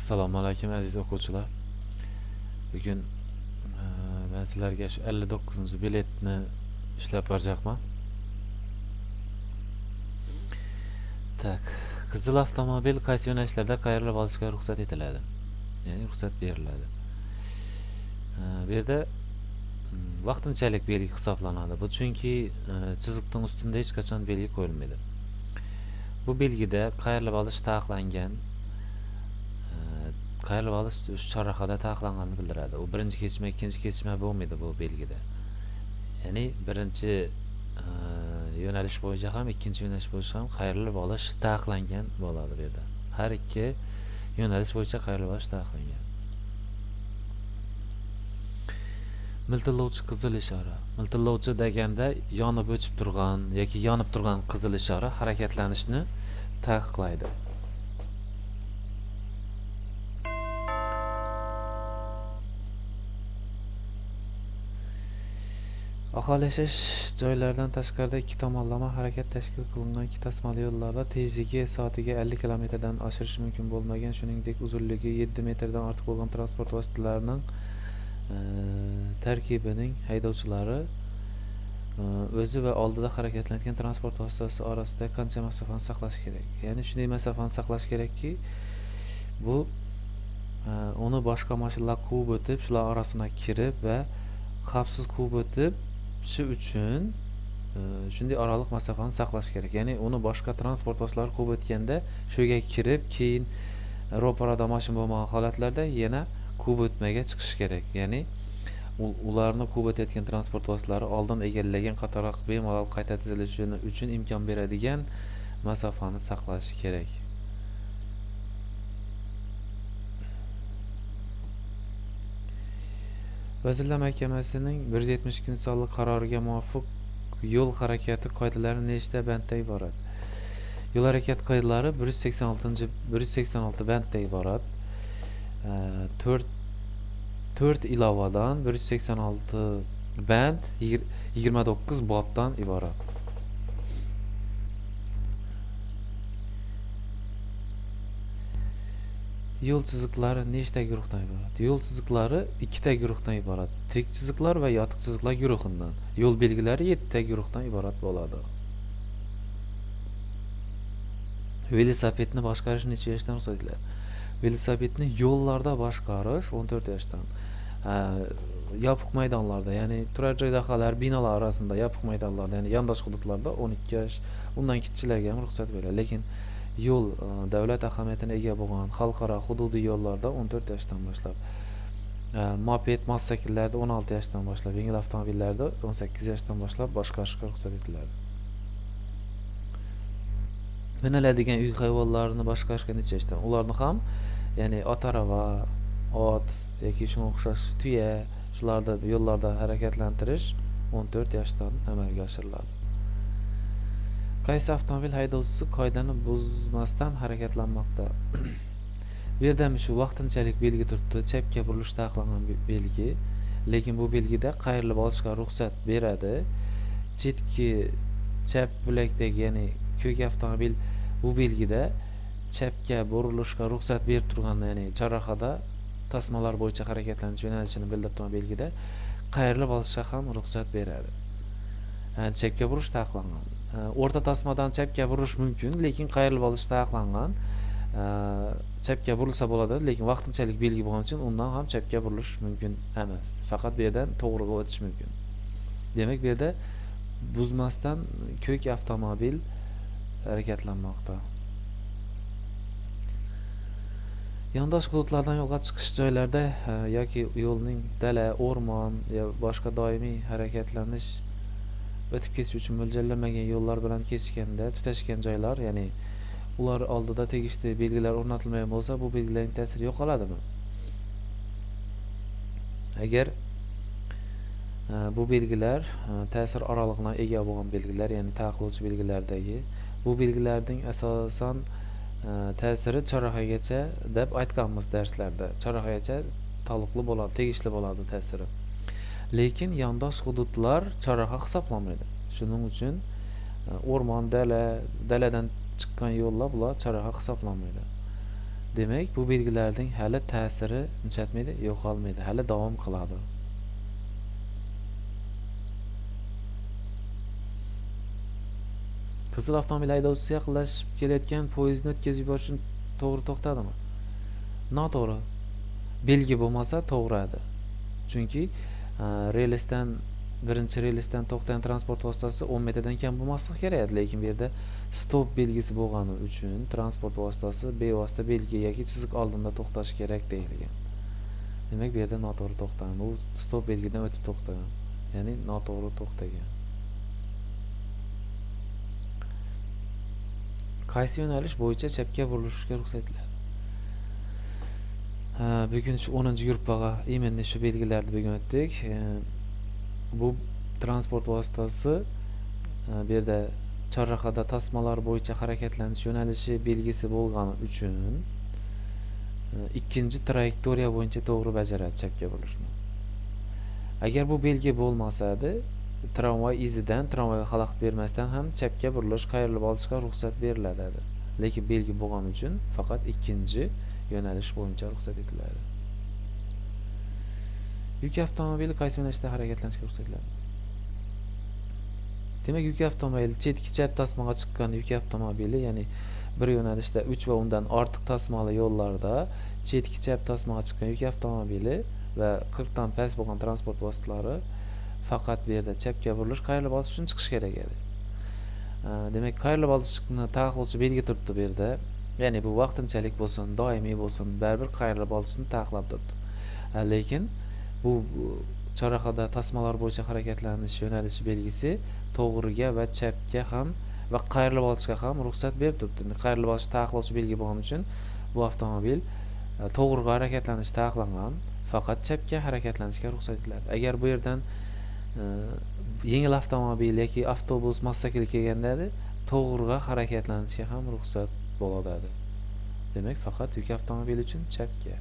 Assalomu alaykum aziz o'quvchilar. Bugun men sizlarga shu 59-biletni ishlab bermoqman. Tak, qizil avtomobil qaysi yo'nalishlarda qayrilib olishga ruxsat etiladi? Ya'ni ruxsat beriladi. Bu yerda vaqtinchalik belgi hisoblanadi. Bu chunki chiziqning ustida hech qachon belgi qo'yilmaydi. Bu belgida qayrilib olish taqiqlangan, qayrilib olish o'sha chorrahada taqiqlanganini bildiradi. U birinchi kesishma, ikkinchi kesishma bo'lmaydi bu belgida. Ya'ni birinchi yo'nalish bo'yicha ham, ikkinchi yo'nalish bo'yicha ham qayrilib olish taqiqlangan bo'ladi bu yerda. Har ikki yo'nalish bo'yicha qayrilib olish taqiqlangan. Miltillovchi qizil ishora. Miltillovchi deganda yonib o'chib turgan yoki yonib turgan qizil ishora harakatlanishni taqiqlaydi. Aholi yashash joylaridan tashqarida ikki tomonlama harakat tashkil qilingan ikki tasmali yo'llarda tezligi soatiga 50 km dan oshirish mumkin bo'lmagan, shuningdek uzunligi 7 metrdan ortiq bo'lgan transport vositalarining tarkibining haydovchilari o'zi va oldida harakatlanayotgan transport vositasi orasida qancha masofani saqlash kerak? Ya'ni shunday masofani saqlash kerakki, bu uni boshqa mashinalar quvib o'tib, shular orasiga kirib va xavfsiz quvib o'tib shu uchun shunday oraliq masofani saqlash kerak. Ya'ni uni boshqa transport vositalari quvib o'tganda shuga kirib, keyin ro'parada mashina bo'lmagan holatlarda yana quvib o'tmaga chiqish kerak. Ya'ni ularni quvib o'tayotgan transport vositalari oldin egallagan qatorroq bemalol qayta tizilishi uchun imkon beradigan masofani saqlash kerak. Vazirlar Mahkamasining 172-sonli qaroriga muvofiq yo'l harakati qoidalari nechta banddan iborat? Yo'l harakati qoidalari 186 banddan iborat. 4 ilovadan 186 band 29 bobdan iborat. Yo'l chiziqlari nechta guruhdan iborat? Yo'l chiziqlari ikkita guruhdan iborat. Tik chiziqlar va yotiq chiziqlar guruhidan. Yo'l belgilari 7 ta guruhdan iborat bo'ladi. Velosipedni boshqarish necha yoshdan ruxsat etiladi? Velosipedni yo'llarda boshqarish 14 yoshdan. Yopiq maydonlarda, ya'ni turar joy dahalar, binolar orasida yopiq maydonlarda, ya'ni yondosh hududlarda 12 yosh, undan kichiklarga ham ruxsat beriladi. Lekin yo'l davlat ahamiyatiga ega bo'lgan xalqaro hududiy yo'llarda 14 yoshdan boshlab, moped, mototsikllarda 16 yoshdan boshlab, yengil avtomobillarda 18 yoshdan boshlab boshqarishga ruxsat etiladi. Miniladigan uy hayvonlarini boshqarishga necha yoshdan? Ularni ham, ya'ni ot-arava, ot yoki shunga o'xshash tuya, shularda yo'llarda harakatlantirish 14 yoshdan amalga oshiriladi. Qaysi avtomobil haydovchisi qoidani buzmasdan harakatlanmoqda? Bu yerda shu vaqtinchalik belgi turibdi, chapga burilish taqiqlangan belgi, lekin bu belgida qayrilib olishga ruxsat beradi. Chetki chap bo'lakdagi, ya'ni ko'k avtomobil bu belgida chapga burilishga ruxsat berib turgan, ya'ni chorrahada tasmalar bo'yicha harakatlanish yo'nalishini bildirgan belgida qayrilib olishga ham ruxsat beradi. Chapga burish taqiqlangan. O'rta tasmadan chapga burish mumkin, lekin qayrilib olish taqiqlangan. Chapga burilsa bo'ladi, lekin vaqtinchalik belgi bo'lgani uchun undan ham chapga burilish mumkin emas. Faqat bu yerdan to'g'riga o'tish mumkin. Demak, bu yerda buzmasdan ko'k avtomobil harakatlanmoqda. Yondosh hududlardan yo'lga chiqish joylarda yoki yo'lning dala, o'rmon va boshqa doimiy harakatlanish o'tib ketish uchun mo'ljallanmagan yo'llar bilan kesishganda tutashgan joylar, ya'ni ular oldida tegishli belgilar o'rnatilmagan bo'lsa, bu belgilarning ta'siri yo'qoladimi? Agar bu belgilar ta'sir oralig'iga ega bo'lgan belgilar, ya'ni taqiqlovchi belgilardagi bu belgilarning asosan ta'siri chorrahagacha deb aytganmiz darslarda. Chorrahagacha taalluqli bo'ladi, tegishli bo'ladi ta'siri. Lekin yondosh hududlar chorraha hisoblanmaydi. Shuning uchun o'rmon, daladan chiqqan yo'llar bular chorraha hisoblanmaydi. Demek bu belgilerden hali ta'siri nechaytmaydi, yo'qolmaydi, hali davom qiladi. Qizil avtomobil haydovchisi yaqinlashib kelayotgan poyezdni o'tkazib yuborish uchun to'g'ri to'xtadimi? Noto'g'ri. Belgi bo'lmasa to'g'ri edi. Chunki relsdan birinchi relsdan to'xtagan transport vositasi 10 metrdan kam bo'lmasligi kerak edi, lekin bu yerda stop belgisi bo'lgani uchun transport vositasi bevosita belgi yoki chiziq oldinda to'xtashi kerak deyilgan. Demak, bu yerda noto'g'ri to'xtagan. U stop belgidan o'tib to'xtagan. Ya'ni noto'g'ri to'xtagan. Qaysi yo'nalish bo'yicha chapga burilishga ruxsat etiladi? Bugun shu 10-gruppaga именно shu belgilarni bugun o'tdik. Bu transport vositasi bu yerda chorrahada tasmalar bo'yicha harakatlanish yo'nalishi belgisi bo'lgani uchun ikkinchi trayektoriya bo'yicha to'g'ri bajaradi chapga burilishni. Agar bu belgi bo'lmasadi, tramvay izidan tramvayga xalaqit bermasdan ham chapga burilish, qayrilib olishga ruxsat beriladi. Lekin belgi bo'lgani uchun faqat ikkinchi yo'nalish bo'yicha ruxsat etiladi. Yuk avtomobili qaysi yo'nalishda harakatlanishga ruxsat etiladi? Demak, yuk avtomobili chetki chap tasmaga chiqqan yuk avtomobili, ya'ni bir yo'nalishda 3 va undan ortiq tasmali yo'llarda chetki chap tasmaga chiqqan yuk avtomobili va 40 dan past bo'lgan transport vositalari faqat bu yerda chapga burilish, qayrilib olish uchun chiqish kerak edi. Demak, qayrilib olishni taqiqlovchi belgi turibdi bu yerda. Ya'ni bu vaqtinchalik bo'lsin, doimiy bo'lsin, baribir qayrilib olishni taqiqlab turibdi. Lekin bu chorrahada tasmalar bo'yicha harakatlanish yo'nalishi belgisi to'g'riga va chapga ham va qayrilib olishga ham ruxsat berib turibdi. Qayrilib olish taqiqlovchi belgi bo'lgani uchun bu avtomobil to'g'riga harakatlanish taqiqlangan, faqat chapga harakatlanishga ruxsat etiladi. Agar bu yerdan yengil avtomobil yoki avtobus massakil kelganda to'g'riga harakatlanishga ham ruxsat bo'ladi. Demak, faqat yuk avtomobili uchun chapga.